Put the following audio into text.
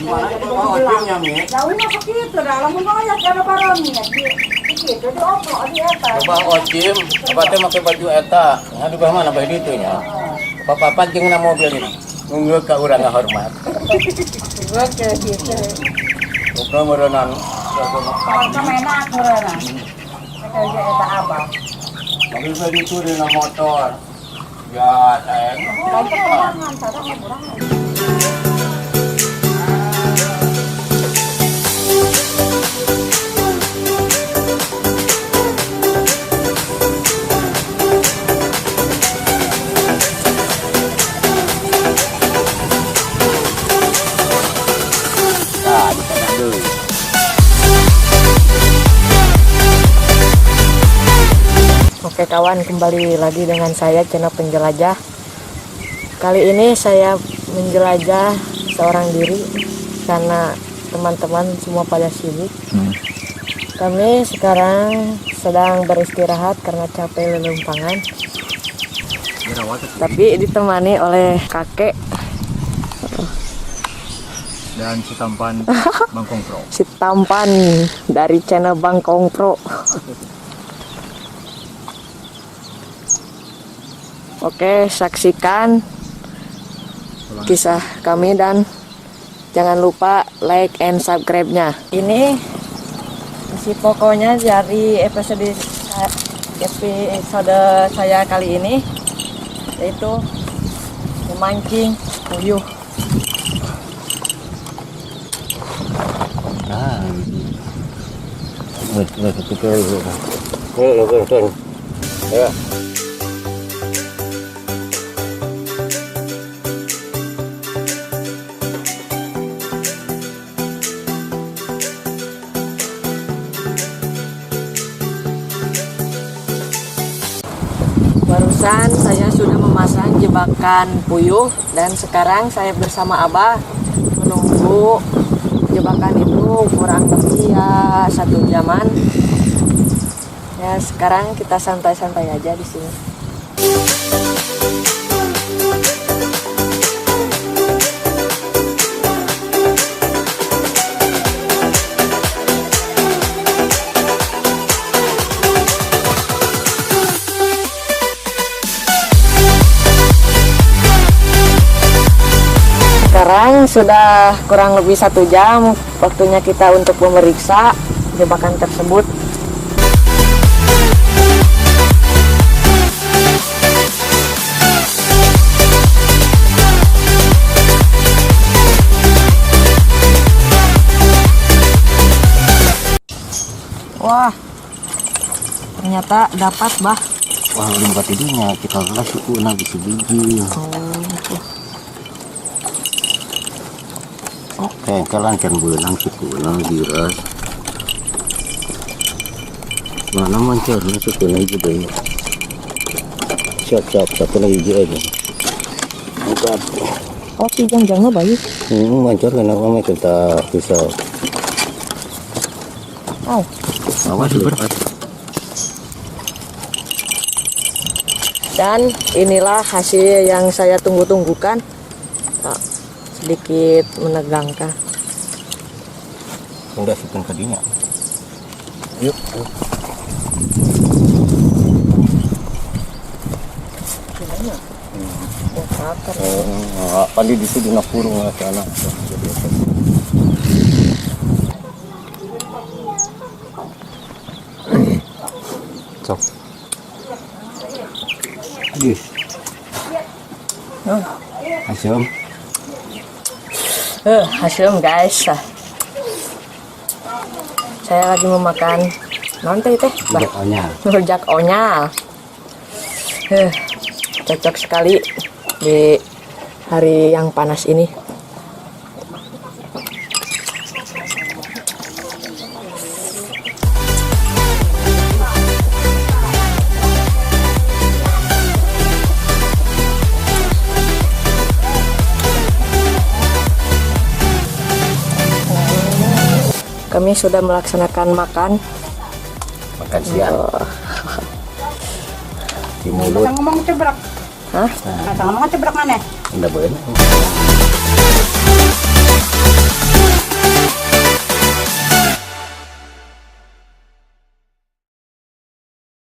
ojeknya Mi. Jauh masuk itu dalam mengoyak karena barangnya. Gitu diobrol di eta. Coba ojim, apa teh make baju eta. Ngadu bah mana bae ditu nya. Papa jeung na mobil ini. Nunggu ka urang ngahormat. Gua ke gitu. Bukan merenang. Kamena kurang. Kerja eta abah. Mobil bae ditu dina motor. Ya, sayang. Lain kekurangan, sadang kekurangan. Oke kawan, kembali lagi dengan saya channel penjelajah. Kali ini saya menjelajah seorang diri karena teman-teman semua pada sibuk. Kami sekarang sedang beristirahat karena capek lelumpangan. Tapi ditemani oleh kakek dan si tampan Bangkong Pro. si tampan dari channel Bangkong Pro. Oke, saksikan kisah kami dan jangan lupa like and subscribe-nya. Ini isi pokoknya dari episode saya kali ini, yaitu memancing puyuh. Ya. Barusan saya sudah memasang jebakan puyuh dan sekarang saya bersama Abah menunggu jebakan itu kurang lebih ya 1 jaman. Ya sekarang kita santai-santai aja di sini. Sekarang sudah kurang lebih 1 jam waktunya kita untuk memeriksa jebakan tersebut. Wah, ternyata dapat, Bah. Wah, udah buka tidinya, kita kelas suku na biji-biji. Oke, kalian kan berenang suku na diras. Mana mancar na suku na hijau deh. Siap satu lagi hijau aja. Angkat. Oh, jangan bayi. Mancar kenapa mereka kita pisau. Oh. Awas berat. Dan inilah hasil yang saya tunggu-tunggukan. Nah, sedikit menegangkan. Udah simpan ke dinya. Yuk. Gimana? Akar. Pandi di sini nak kurung ke anak. Cok. Yes. Asam. Hasil guys. Saya lagi memakan nanti teh rujak onyal. Cocok sekali di hari yang panas ini. Kami sudah melaksanakan makan siang. Di mulut. Ngomong cebrak. Hah? Ngomong cebrak mana? Enggak boleh.